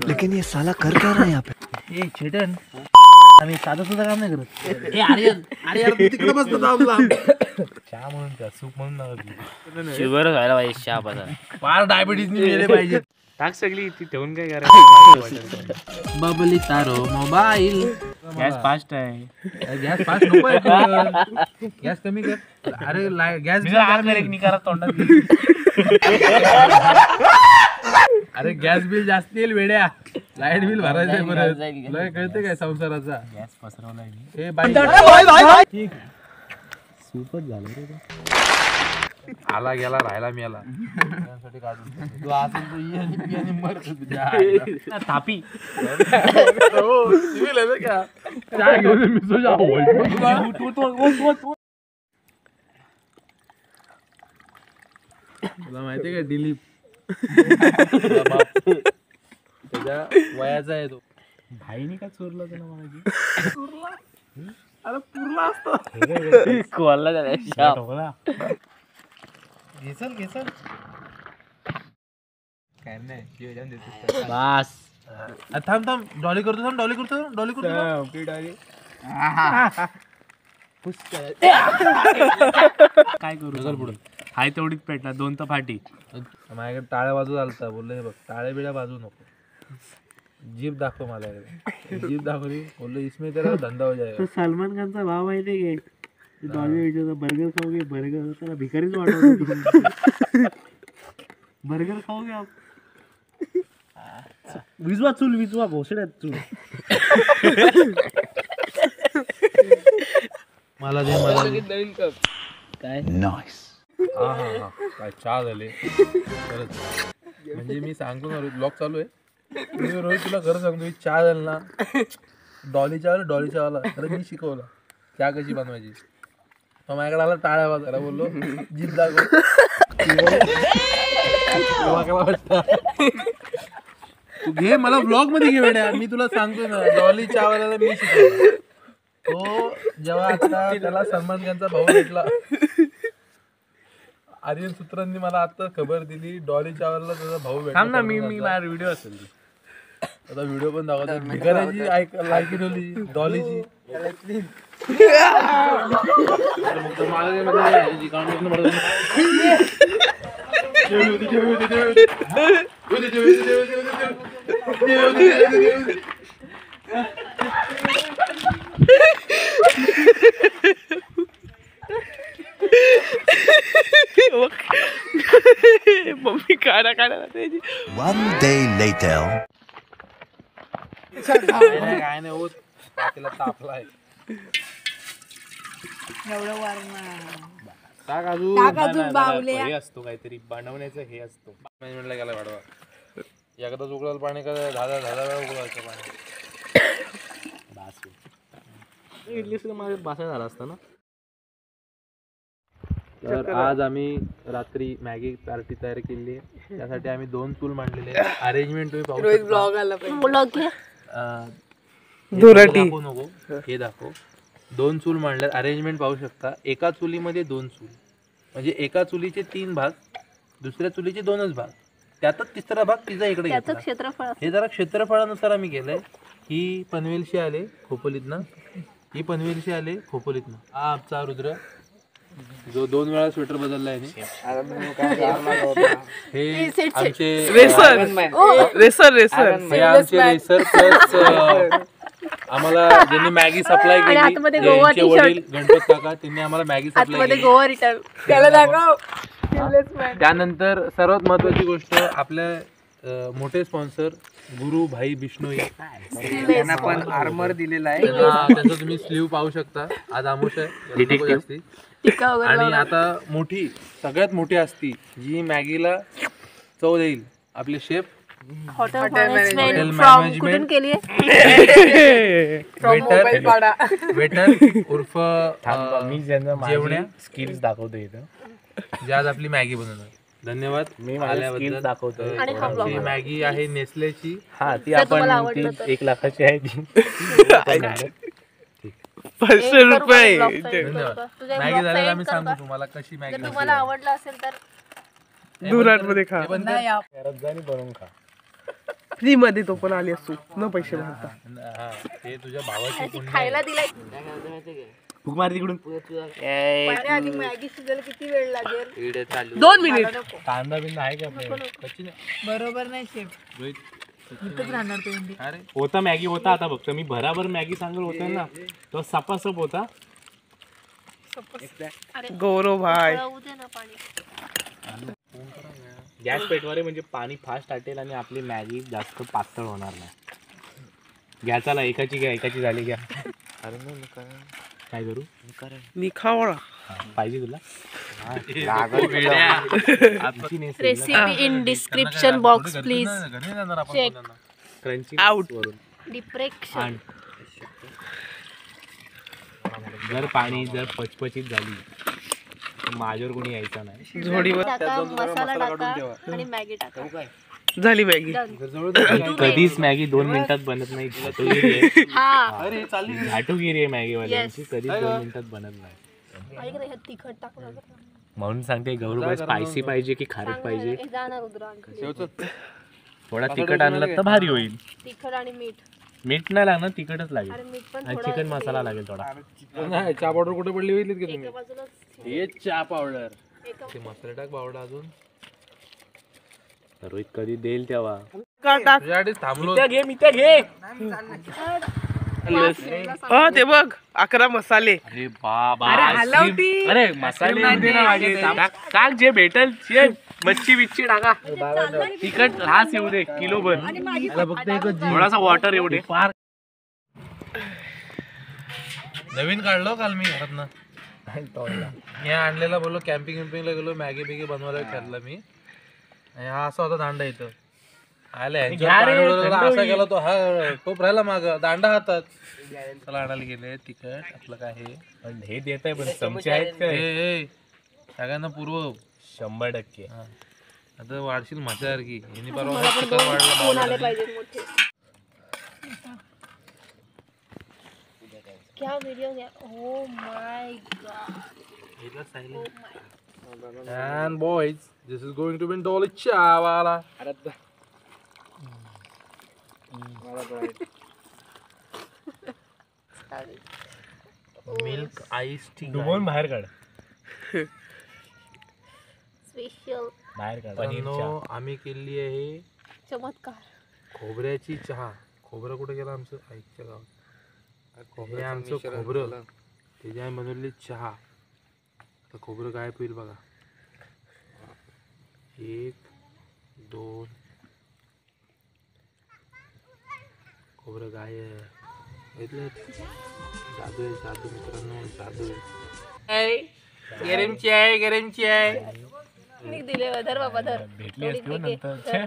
लेकिन ये साला कर क्या रहा है यहाँ पे? ए चेतन, आम्ही साधं सुद्धा काम नाही करत. ए आर्यन, अरे यार तू तिकडे बसतो लांब. चहा म्हणून का सूप म्हणून नका. शुगर व्हायला पाहिजे चहा पाजा. फार डायबिटीज गेले पाहिजे. टाक सगळी ती ठेवून काय करायचं. बबली तारो मोबाईल. गॅस फास्ट आहे. गॅस फास्ट नको आहे. गॅस कमी कर. अरे गॅस निकारा तोंडात. अरे गॅस बिल जास्त येईल वेड्या. लाईट बिल भरायचं परत. तुला कळते काय संसाराचा? गॅस पसरवलाय मी. ए बाई ठीक सूपच झालं रे. आला गेला राहिला मी आला त्यासाठी काढून तू असेल तर ये आणि पी आणि मर तुझ्या थापी. हो सिव्हिल आहे का काय घेऊन मी तुझ्या तुला माहिती का दिलीप त्याच्या वयाचा आहे तो. भाईने का चोरला त्याला मला. अरे पुरला असतो कोल्ला झाला. घेसल काय नाही बस. थांब डॉली करतो काय करू पुढे. हाय तेवढीच पेटला 2 तर फाटी. माझ्याकडे टाळ्या बाजू चालता बोलले बघ टाळ्या बिळ्या बाजू नको. जीप दाखव मला. जीप दाखवली बोललो इसमें तेरा धंदा हो जाएगा. सलमान खानचा भाव माहितीये का? बर्गर खाओगे बर्गर त्याला भिकारीच वाटत. बर्गर खाओगे आप. विजवा भोसड्यात चूल. मला दे मला काय नाइस. हा काय चहा झाले खरंच. म्हणजे मी सांगतो ना ब्लॉग चालू आहे. मी रोहित तुला खरं सांगतो चहा झालं ना डॉलीच्या वाला खरं मी शिकवला चहा कशी बनवायची. मग माझ्याकडे आला टाळ्या वाजायला बोललो जीप दाखव. तू घे मला ब्लॉग मध्ये घे वेड्या. मी तुला सांगतो ना डॉली चहावाल्याला मी शिकवला. तो जेव्हा आता त्याला सलमान खानचा भाऊ भेटला आर्यन सूत्रांनी मला आता खबर दिली डॉली चहावाल्याला त्याचा भाऊ भेटला. थांब ना मी व्हिडिओ असेल आता व्हिडिओ पण दाखवतो. भिकाऱ्याची लायकी ठेवली डॉलीची. मम्मी काढा. One day later. काय नाही होत पातेला तापलाय. टाक अजून हे असतो काहीतरी बनवण्याचं हे असतो. मॅनेजमेंटला गेला वाढवा. एकदाच उकळायला पाणी का 10 वेळा उकळायचं पाणी. इडली सुद्धा माझ्या बासा झाला असता ना. तर आज आम्ही रात्री मॅगी पार्टी तयार केली आहे. त्यासाठी आम्ही 2 चूल मांडलेले आहे. अरेंजमेंट तुम्ही पाहू शकता. नको हे दाखव. 2 चूल मांडल्यात. अरेंजमेंट पाहू शकता. एका चुलीमध्ये 2 चूल म्हणजे एका चुलीचे 3 भाग दुसऱ्या चुलीचे 2च भाग त्यातच तिसरा भाग तिचा इकडे घेतला. हे जरा क्षेत्रफळानुसार आम्ही केलंय. ही पनवेलशी आले खोपोलीतनं. ही पनवेलशी आले खोपोलीतनं. हा आमचा रुद्र जो 2 वेळा स्वेटर बदलला आहे. हे आमचे रेसर प्लस आम्हाला ज्यांनी मॅगी सप्लाय केली वडील गणपत काका त्यांनी आम्हाला मॅगी सप्लाय केली. त्यानंतर सर्वात महत्वाची गोष्ट आपल्या मोठे स्पॉन्सर गुरु भाई बिश्नोई यांना पण आर्मर दिलेला आहे. त्यांचा तुम्ही स्लीव पाहू शकता. आज आमोश आहे आणि आता मोठी सगळ्यात मोठी असती जी मॅगीला चव देईल आपले शेफ हॉटेल मॅनेजमेंट वेटर उर्फ मी जेवण्या स्किल्स दाखवतो इथं जे आज आपली मॅगी बनवणार. धन्यवाद. मी आल्याबद्दल दाखवतो. आमची मॅगी आहे नेसलेची. हा ती आपण 1 लाखाची आहे ती. 500 रुपये. मॅगी झाल्याला आम्ही सांगू तुम्हाला कशी मॅगी. तुम्हाला आवडलं असेल तर दुराट मध्ये खा. बनवून खा. फ्री मध्ये तो पण आली असतो न पैसे भरता. हा ते तुझ्या भावाची पुण्य आहे. खायला दिलाय फुक मार तिकडून. पाणी आधी मॅगी शिजायला किती वेळ लागेल 2 मिनिट. कांदा बिंदा आहे का आपल्याकडे? कच्ची नाही. बरोबर नाही शेफ रोहित, इथंच राहणार ते म्हणजे अरे होता मॅगी होता. आता फक्त मी भराभर मॅगी सांगत होतो ना, तो सपासप होता. गौरव भाई राहू दे ना पाणी गॅस पेटवारे म्हणजे पाणी फास्ट आटेल आणि आपली मॅगी जास्त पातळ होणार नाही. घ्या चला, एकाची घ्या, एकाची झाली घ्या. काय करू? मी खावळा. पाहिजे तुला? Recipe in description box please घरी जाणार आपण Check. बोलायला. Crunchy Out. वरून डिप्रेक्शन जर पाणी जर पचपचीत झाली तर माझ्यावर कोणी यायचा नाही. झोडीवर टाका मसाला टाका आणि मॅगी टाका झाली मॅगी. Done. कधीच मॅगी 2 मिनिटात बनत नाही. घाटोगिरी आहे. हा घाटोगिरी आहे मॅगी वाल्यांची. कधीच 2 मिनिटात बनत नाही. ऐक ना ह्यात तिखट टाकलं म्हणून सांगते गौरव स्पायसी पाहिजे की खारट पाहिजे. जाणार रुद्र थोडा तिखट आणलं तर भारी होईल. तिखट आणि मीठ मीठ नाही लागणार, तिखटच लागेल. आणि मीठ पण आणि थोडं चिकन मसाला लागेल थोडा. नाही, चहा पावडर कुठे पडली होईल की तुम्ही? एका बाजूला हे चहा पावडर एका ते मसाले टाक पावडर अजून. रोहित कधी देईल तेव्हा. का टाक. तुझ्यासाठीच थांबलो. ते बघ 11 मसाले. अरे बाबा, हलवती. अरे मसाले मध्ये ना माझे. टाक जे भेटल ते. मच्छी बिच्छी टाका. तिखट हाच येऊ दे किलो भर. फक्त एकच थोडासा वॉटर येऊ दे. नवीन काढलो काल मी घरातनं. हे आणलेला बोललो कॅम्पिंग विम्पिंगला गेलो, मॅगी बिगी बनवायला खेळला मी. आणि हा असा होता दांडा इथं आले असा गेला तो. हा टोप राहिला माग, दांडा हातात. चला आणायला गेले तिखट आपलं काय हे. पण हे देत आहे पण चमचे आहेत काय? ए, सगळ्यांना पूर्व 100%. आता वाढशील माझ्यासारखी. यांनी परवा चिकन वाढलं कोण आले पाहिजे मोठे क्या व्हिडिओ है oh my God And boys, this is going to be Dolly Chavala. Milk iced tea. डुबवून बाहेर काढ. स्पेशल बाहेर काढ. पनीरनो आम्ही केली आहे चमत्कार खोबऱ्याची चहा. खोबरं कुठे गेलं आमचं? आईच्या गावात. हे आमचं खोबरं, त्याची आम्ही बनवलेली चहा. तर खोबरं गायब होईल बघा. 1 2 खोबरं गायब. घेतलं. जादू आहे, जादू मित्रांनो, जादू आहे. गरमची आहे, गरमची आहे. मी दिले धर बाबा धर भेटली असती हो नंतर. छे,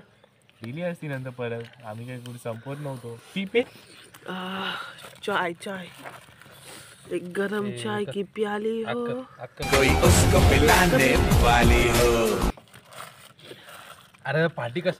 दिली असती नंतर परत. आम्ही काही कुठे संपवत नव्हतो. पी पे. चाय चाय एक गरम चाय की प्याली हो. कोई उसको पिलाने वाली हो. अरे पार्टी कसं